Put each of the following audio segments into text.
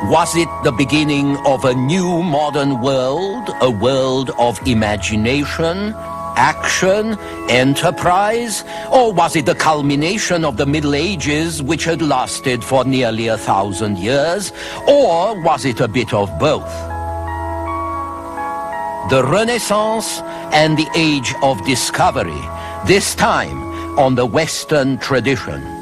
Was it the beginning of a new modern world, a world of imagination, action, enterprise? Or was it the culmination of the Middle Ages, which had lasted for nearly 1,000 years? Or was it a bit of both? The Renaissance and the Age of Discovery, this time on the Western tradition.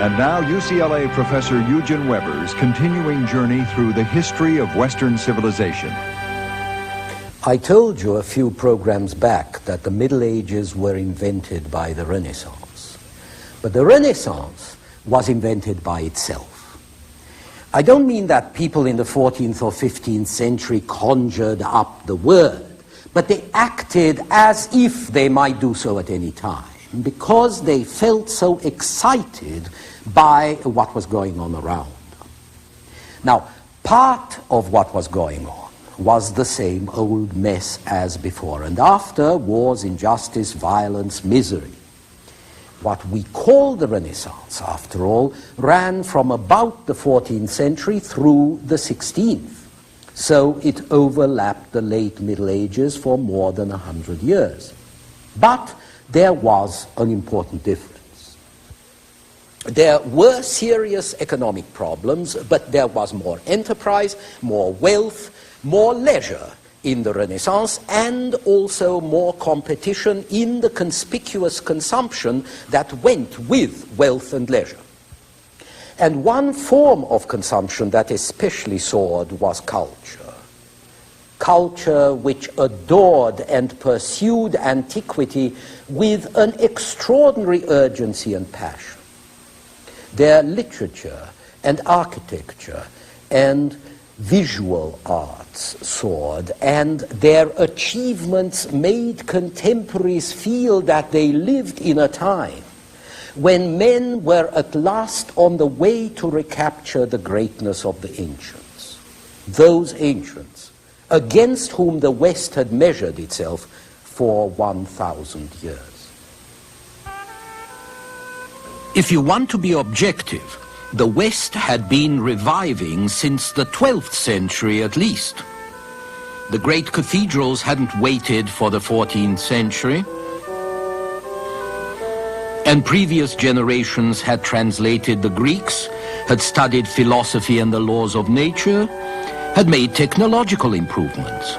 And now UCLA professor Eugen Weber's continuing journey through the history of Western civilization. I told you a few programs back that the Middle Ages were invented by the Renaissance. But the Renaissance was invented by itself. I don't mean that people in the 14th or 15th century conjured up the word, but they acted as if they might do so at any time, because they felt so excited by what was going on around. Now, part of what was going on was the same old mess as before and after: wars, injustice, violence, misery. What we call the Renaissance, after all, ran from about the 14th century through the 16th. So it overlapped the late Middle Ages for more than 100 years. But there was an important difference. There were serious economic problems, but there was more enterprise, more wealth, more leisure in the Renaissance, and also more competition in the conspicuous consumption that went with wealth and leisure. And one form of consumption that especially soared was culture. Culture which adored and pursued antiquity with an extraordinary urgency and passion. Their literature and architecture and visual arts soared, and their achievements made contemporaries feel that they lived in a time when men were at last on the way to recapture the greatness of the ancients. Those ancients against whom the West had measured itself for 1,000 years. If you want to be objective, the West had been reviving since the 12th century at least. The great cathedrals hadn't waited for the 14th century, and previous generations had translated the Greeks, had studied philosophy and the laws of nature, had made technological improvements.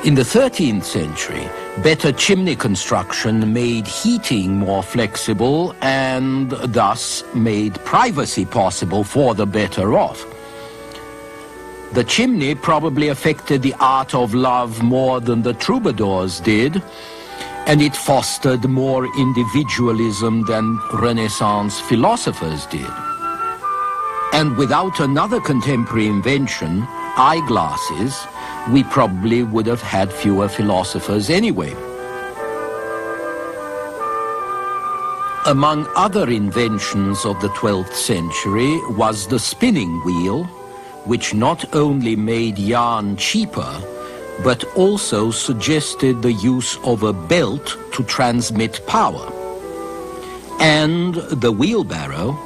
In the 13th century, better chimney construction made heating more flexible and thus made privacy possible for the better off. The chimney probably affected the art of love more than the troubadours did, and it fostered more individualism than Renaissance philosophers did. And without another contemporary invention, eyeglasses, we probably would have had fewer philosophers anyway. Among other inventions of the 12th century was the spinning wheel, which not only made yarn cheaper, but also suggested the use of a belt to transmit power. And the wheelbarrow,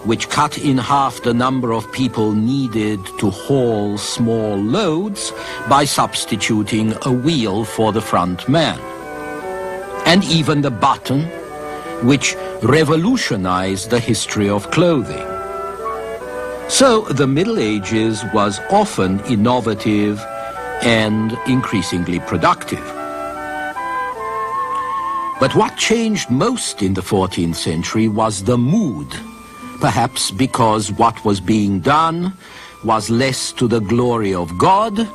which cut in half the number of people needed to haul small loads by substituting a wheel for the front man. And even the button, which revolutionized the history of clothing. So the Middle Ages was often innovative and increasingly productive. But what changed most in the 14th century was the mood, perhaps because what was being done was less to the glory of God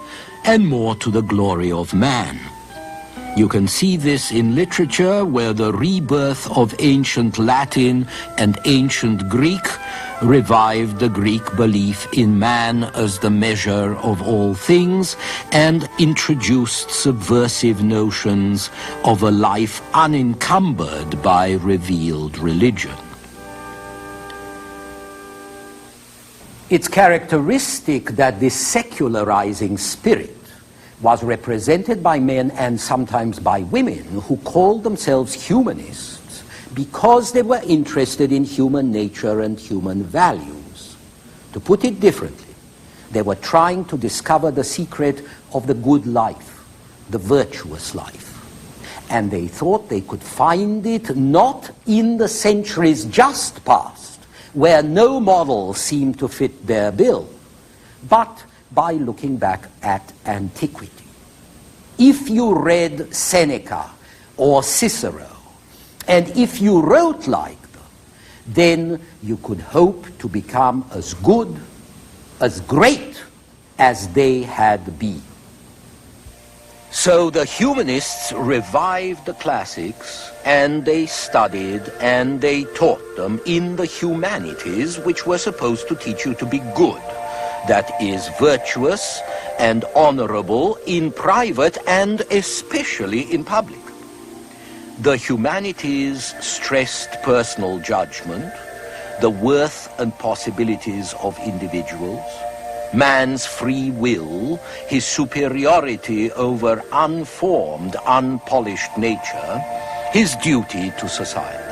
and more to the glory of man. You can see this in literature, where the rebirth of ancient Latin and ancient Greek revived the Greek belief in man as the measure of all things and introduced subversive notions of a life unencumbered by revealed religion. It's characteristic that this secularizing spirit was represented by men and sometimes by women who called themselves humanists because they were interested in human nature and human values. To put it differently, they were trying to discover the secret of the good life, the virtuous life. And they thought they could find it not in the centuries just past, where no model seemed to fit their bill, but by looking back at antiquity. If you read Seneca or Cicero, and if you wrote like them, then you could hope to become as good, as great as they had been. So the humanists revived the classics, and they studied and they taught them in the humanities, which were supposed to teach you to be good. That is virtuous and honorable in private and especially in public. The humanities stressed personal judgment, the worth and possibilities of individuals, man's free will, his superiority over unformed, unpolished nature, his duty to society.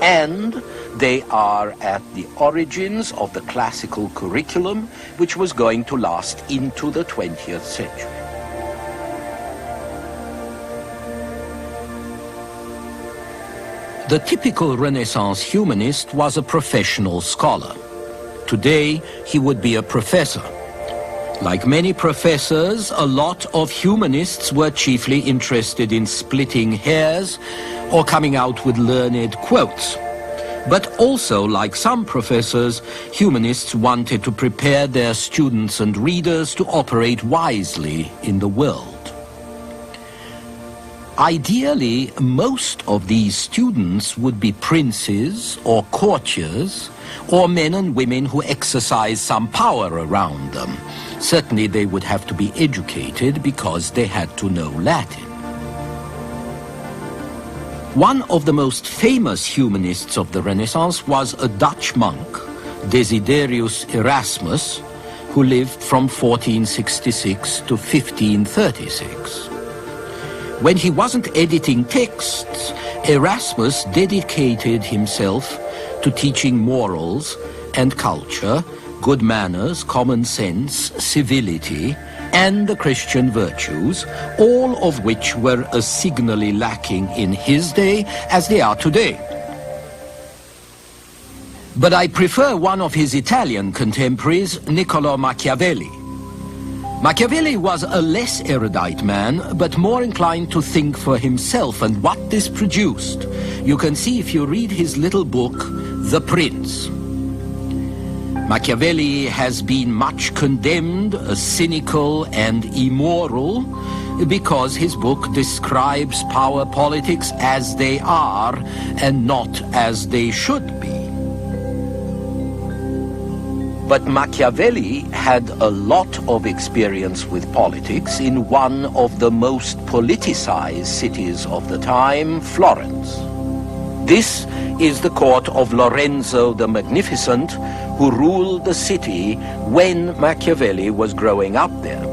And they are at the origins of the classical curriculum, which was going to last into the 20th century. The typical Renaissance humanist was a professional scholar. Today, he would be a professor. Like many professors, a lot of humanists were chiefly interested in splitting hairs or coming out with learned quotes. But also, like some professors, humanists wanted to prepare their students and readers to operate wisely in the world. Ideally, most of these students would be princes or courtiers, or men and women who exercise some power around them. Certainly they would have to be educated because they had to know Latin. One of the most famous humanists of the Renaissance was a Dutch monk, Desiderius Erasmus, who lived from 1466 to 1536. When he wasn't editing texts, Erasmus dedicated himself to teaching morals and culture, good manners, common sense, civility, and the Christian virtues, all of which were as signally lacking in his day as they are today. But I prefer one of his Italian contemporaries, Niccolò Machiavelli. Machiavelli was a less erudite man, but more inclined to think for himself, and what this produced you can see if you read his little book, The Prince. Machiavelli has been much condemned as cynical and immoral because his book describes power politics as they are and not as they should be. But Machiavelli had a lot of experience with politics in one of the most politicized cities of the time, Florence. This is the court of Lorenzo the Magnificent, who ruled the city when Machiavelli was growing up there.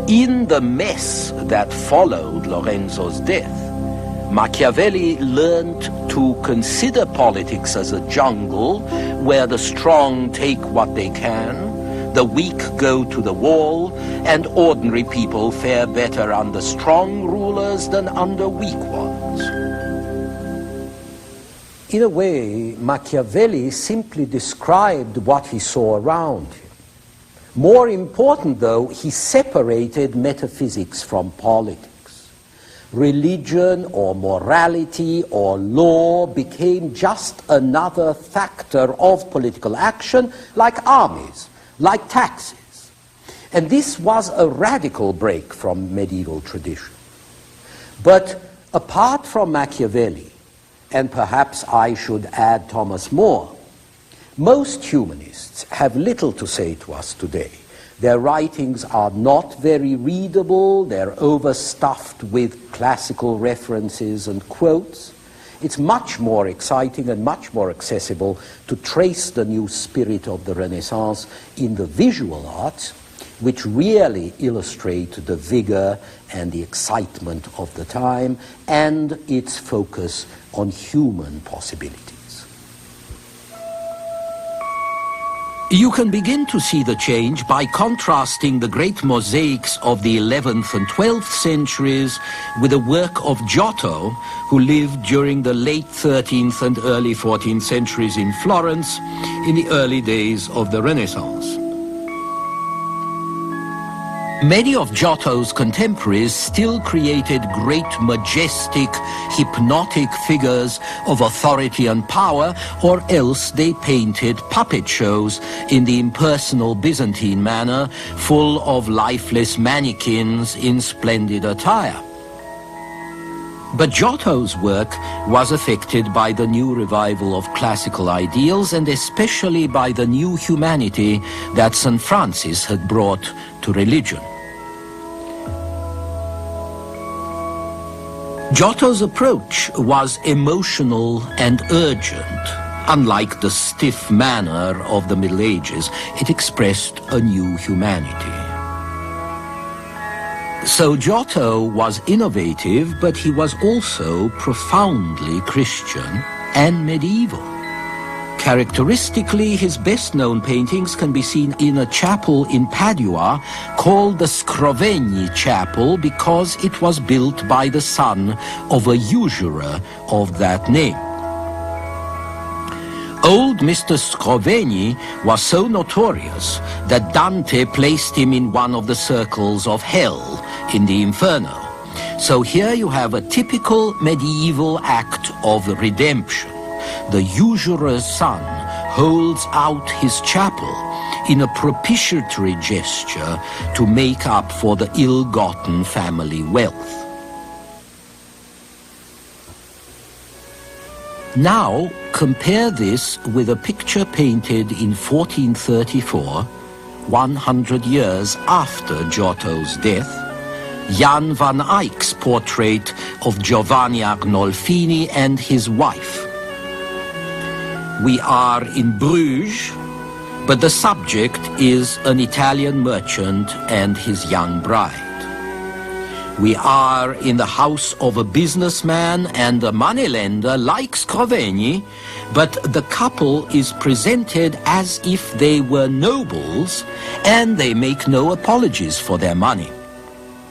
In the mess that followed Lorenzo's death, Machiavelli learned to consider politics as a jungle where the strong take what they can, the weak go to the wall, and ordinary people fare better under strong rulers than under weak ones. In a way, Machiavelli simply described what he saw around him. More important, though, he separated metaphysics from politics. Religion or morality or law became just another factor of political action, like armies, like taxes. And this was a radical break from medieval tradition. But apart from Machiavelli, and perhaps I should add Thomas More, most humanists have little to say to us today. Their writings are not very readable, they're overstuffed with classical references and quotes. It's much more exciting and much more accessible to trace the new spirit of the Renaissance in the visual arts, which really illustrate the vigor and the excitement of the time and its focus on human possibilities. You can begin to see the change by contrasting the great mosaics of the 11th and 12th centuries with the work of Giotto, who lived during the late 13th and early 14th centuries in Florence in the early days of the Renaissance. Many of Giotto's contemporaries still created great, majestic, hypnotic figures of authority and power, or else they painted puppet shows in the impersonal Byzantine manner, full of lifeless mannequins in splendid attire. But Giotto's work was affected by the new revival of classical ideals, and especially by the new humanity that St. Francis had brought to religion. Giotto's approach was emotional and urgent. Unlike the stiff manner of the Middle Ages, it expressed a new humanity. So Giotto was innovative, but he was also profoundly Christian and medieval. Characteristically, his best-known paintings can be seen in a chapel in Padua called the Scrovegni Chapel because it was built by the son of a usurer of that name. Old Mr. Scrovegni was so notorious that Dante placed him in one of the circles of hell in the Inferno. So here you have a typical medieval act of redemption. The usurer's son holds out his chapel in a propitiatory gesture to make up for the ill-gotten family wealth. Now compare this with a picture painted in 1434, 100 years after Giotto's death, Jan van Eyck's portrait of Giovanni Arnolfini and his wife. We are in Bruges, but the subject is an Italian merchant and his young bride. We are in the house of a businessman and a moneylender like Scrovegni, but the couple is presented as if they were nobles, and they make no apologies for their money.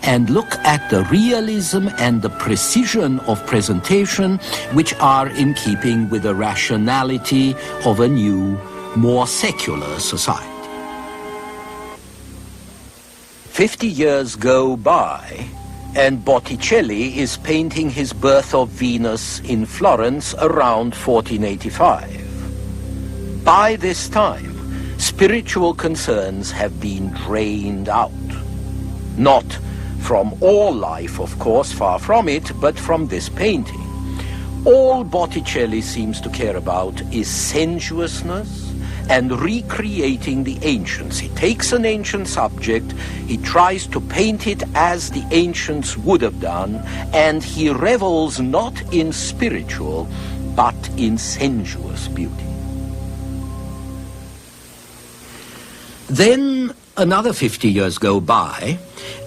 And look at the realism and the precision of presentation, which are in keeping with the rationality of a new, more secular society. 50 years go by, and Botticelli is painting his Birth of Venus in Florence around 1485. By this time, spiritual concerns have been drained out. Not from all life, of course, far from it, but from this painting. All Botticelli seems to care about is sensuousness and recreating the ancients. He takes an ancient subject, he tries to paint it as the ancients would have done, and he revels not in spiritual, but in sensuous beauty. Then another 50 years go by,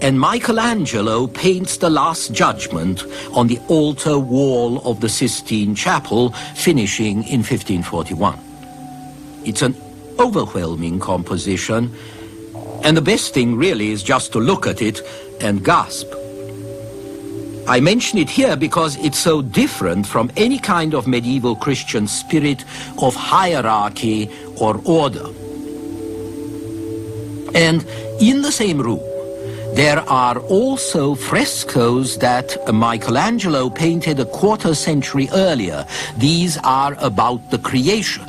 and Michelangelo paints the Last Judgment on the altar wall of the Sistine Chapel, finishing in 1541. It's an overwhelming composition, and the best thing really is just to look at it and gasp. I mention it here because it's so different from any kind of medieval Christian spirit of hierarchy or order. And in the same room, there are also frescoes that Michelangelo painted a quarter century earlier. These are about the creation.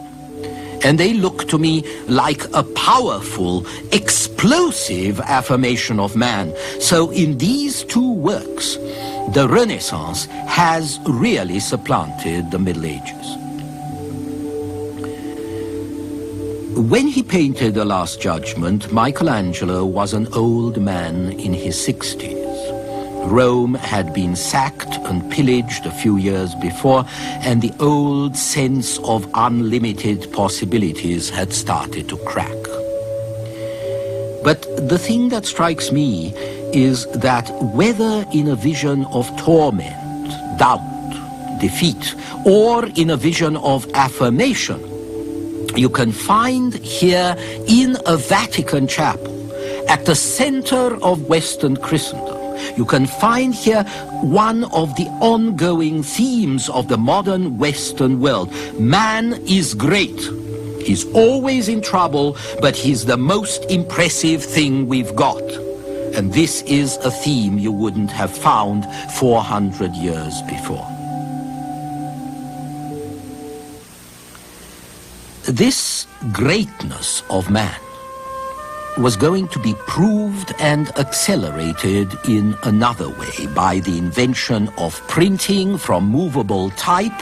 And they look to me like a powerful, explosive affirmation of man. So in these two works, the Renaissance has really supplanted the Middle Ages. When he painted The Last Judgment, Michelangelo was an old man in his 60s. Rome had been sacked and pillaged a few years before, and the old sense of unlimited possibilities had started to crack. But the thing that strikes me is that whether in a vision of torment, doubt, defeat, or in a vision of affirmation, you can find here in a Vatican chapel, at the center of Western Christendom, you can find here one of the ongoing themes of the modern Western world. Man is great. He's always in trouble, but he's the most impressive thing we've got. And this is a theme you wouldn't have found 400 years before. This greatness of man was going to be proved and accelerated in another way by the invention of printing from movable type,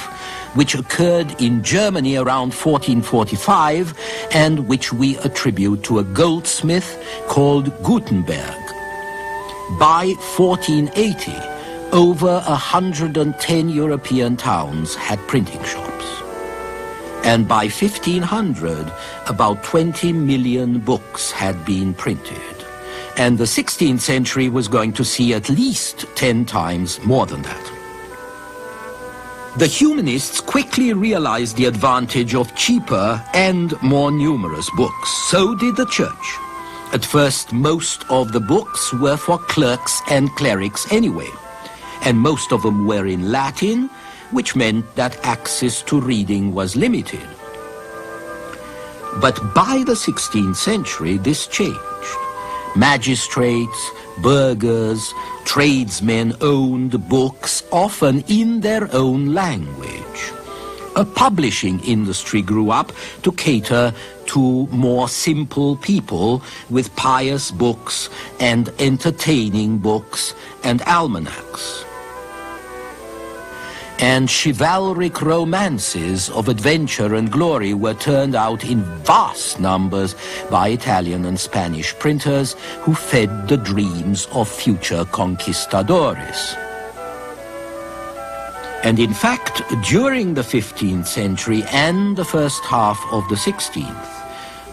which occurred in Germany around 1445 and which we attribute to a goldsmith called Gutenberg. By 1480, over 110 European towns had printing shops. And by 1500, about 20 million books had been printed. And the 16th century was going to see at least 10 times more than that. The humanists quickly realized the advantage of cheaper and more numerous books. So did the church. At first, most of the books were for clerks and clerics anyway. And most of them were in Latin, which meant that access to reading was limited. But by the 16th century, this changed. Magistrates, burghers, tradesmen owned books, often in their own language. A publishing industry grew up to cater to more simple people with pious books and entertaining books and almanacs. And chivalric romances of adventure and glory were turned out in vast numbers by Italian and Spanish printers who fed the dreams of future conquistadores. And in fact, during the 15th century and the first half of the 16th,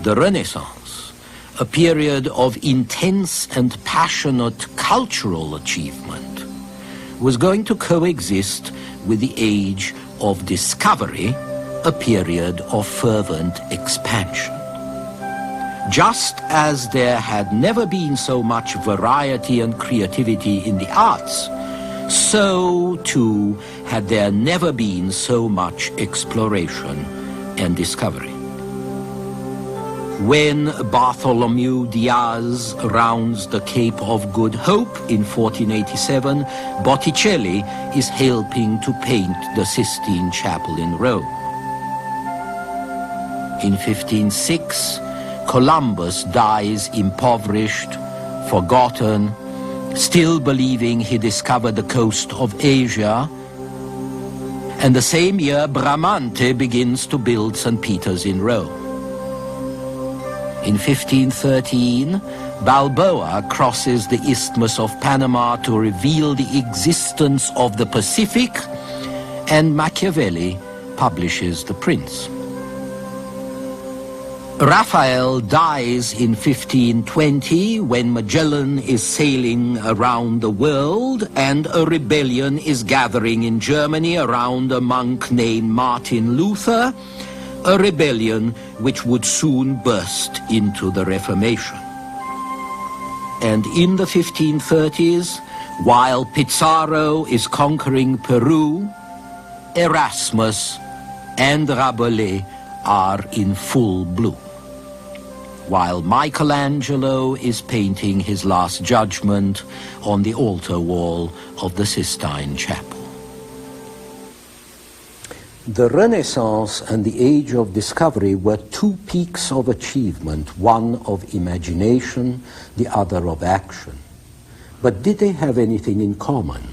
the Renaissance, a period of intense and passionate cultural achievement, was going to coexist with the age of discovery, a period of fervent expansion. Just as there had never been so much variety and creativity in the arts, so too had there never been so much exploration and discovery. When Bartholomew Diaz rounds the Cape of Good Hope in 1487, Botticelli is helping to paint the Sistine Chapel in Rome. In 1506, Columbus dies impoverished, forgotten, still believing he discovered the coast of Asia. And the same year, Bramante begins to build St. Peter's in Rome. In 1513, Balboa crosses the Isthmus of Panama to reveal the existence of the Pacific, and Machiavelli publishes The Prince. Raphael dies in 1520 when Magellan is sailing around the world and a rebellion is gathering in Germany around a monk named Martin Luther, a rebellion which would soon burst into the Reformation. And in the 1530s, while Pizarro is conquering Peru, Erasmus and Rabelais are in full bloom, while Michelangelo is painting his Last Judgment on the altar wall of the Sistine Chapel. The Renaissance and the Age of Discovery were two peaks of achievement, one of imagination, the other of action. But did they have anything in common?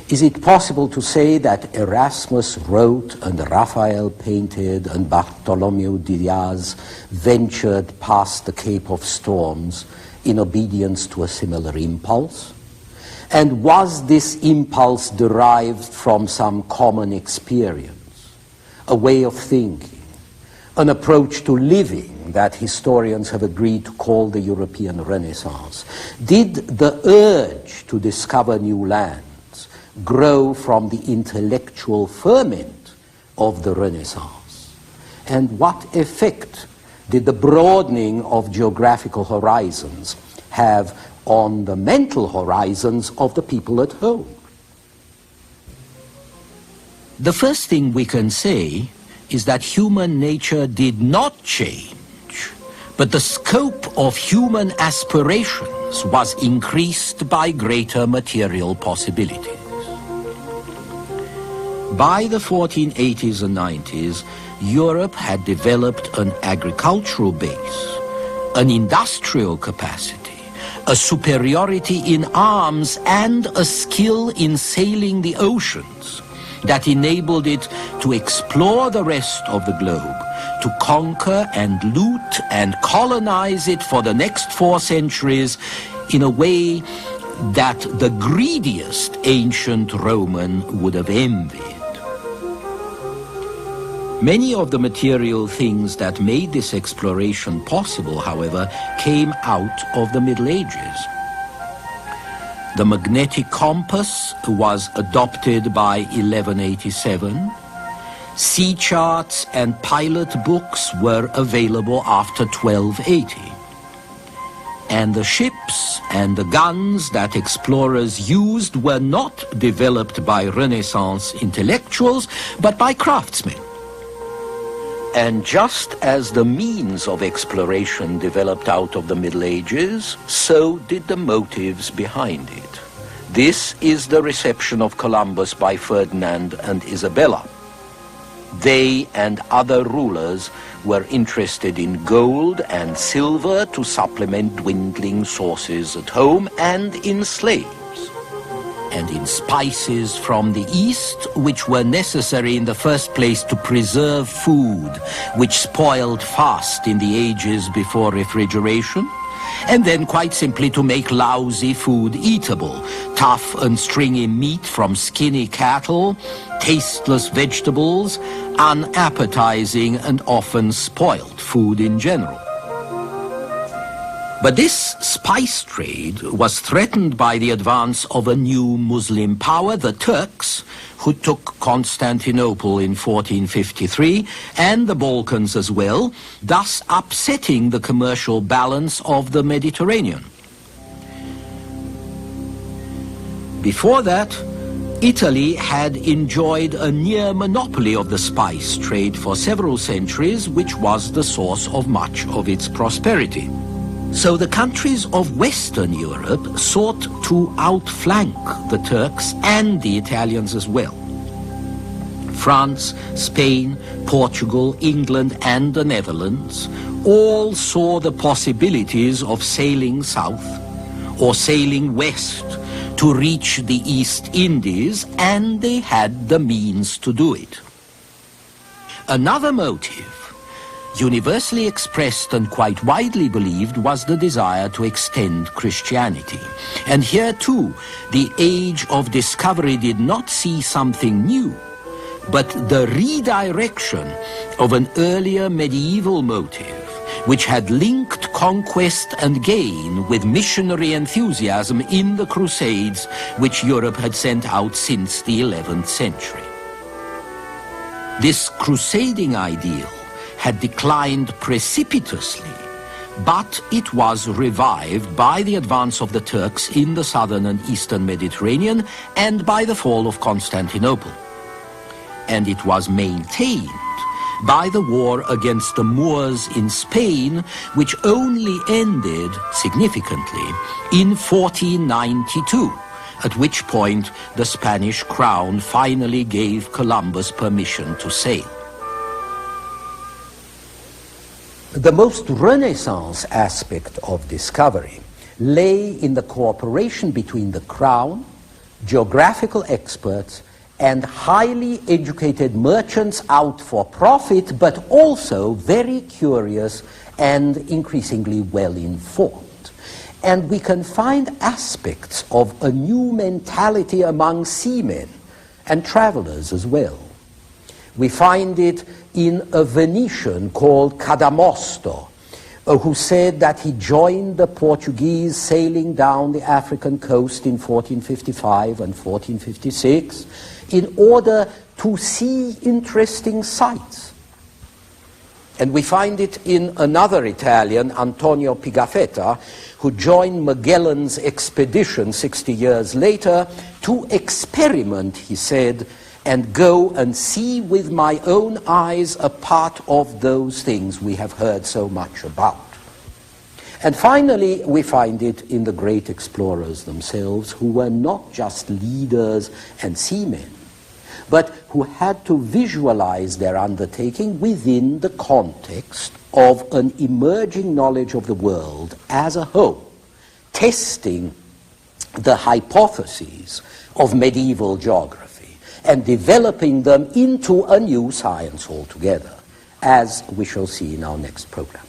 Is it possible to say that Erasmus wrote and Raphael painted and Bartholomew Diaz ventured past the Cape of Storms in obedience to a similar impulse? And was this impulse derived from some common experience, a way of thinking, an approach to living that historians have agreed to call the European Renaissance? Did the urge to discover new lands grow from the intellectual ferment of the Renaissance? And what effect did the broadening of geographical horizons have on the mental horizons of the people at home? The first thing we can say is that human nature did not change, but the scope of human aspirations was increased by greater material possibilities. By the 1480s and 90s, Europe had developed an agricultural base, an industrial capacity, a superiority in arms, and a skill in sailing the oceans that enabled it to explore the rest of the globe, to conquer and loot and colonize it for the next 4 centuries in a way that the greediest ancient Roman would have envied. Many of the material things that made this exploration possible, however, came out of the Middle Ages. The magnetic compass was adopted by 1187. Sea charts and pilot books were available after 1280. And the ships and the guns that explorers used were not developed by Renaissance intellectuals, but by craftsmen. And just as the means of exploration developed out of the Middle Ages, so did the motives behind it. This is the reception of Columbus by Ferdinand and Isabella. They and other rulers were interested in gold and silver to supplement dwindling sources at home, and in slaves, and in spices from the East, which were necessary in the first place to preserve food, which spoiled fast in the ages before refrigeration, and then quite simply to make lousy food eatable, tough and stringy meat from skinny cattle, tasteless vegetables, unappetizing and often spoiled food in general. But this spice trade was threatened by the advance of a new Muslim power, the Turks, who took Constantinople in 1453, and the Balkans as well, thus upsetting the commercial balance of the Mediterranean. Before that, Italy had enjoyed a near monopoly of the spice trade for several centuries, which was the source of much of its prosperity. So the countries of Western Europe sought to outflank the Turks and the Italians as well. France, Spain, Portugal, England, and the Netherlands all saw the possibilities of sailing south or sailing west to reach the East Indies, and they had the means to do it. Another motive, universally expressed and quite widely believed, was the desire to extend Christianity. And here too, the age of discovery did not see something new, but the redirection of an earlier medieval motive, which had linked conquest and gain with missionary enthusiasm in the Crusades, which Europe had sent out since the 11th century. This crusading ideal had declined precipitously, but it was revived by the advance of the Turks in the southern and eastern Mediterranean and by the fall of Constantinople. And it was maintained by the war against the Moors in Spain, which only ended significantly in 1492, at which point the Spanish crown finally gave Columbus permission to sail. The most Renaissance aspect of discovery lay in the cooperation between the crown, geographical experts, and highly educated merchants out for profit, but also very curious and increasingly well-informed. And we can find aspects of a new mentality among seamen and travelers as well. We find it in a Venetian called Cadamosto, who said that he joined the Portuguese sailing down the African coast in 1455 and 1456 in order to see interesting sights. And we find it in another Italian, Antonio Pigafetta, who joined Magellan's expedition 60 years later to experiment, he said, and go and see with my own eyes a part of those things we have heard so much about. And finally, we find it in the great explorers themselves, who were not just leaders and seamen, but who had to visualize their undertaking within the context of an emerging knowledge of the world as a whole, testing the hypotheses of medieval geography and developing them into a new science altogether, as we shall see in our next program.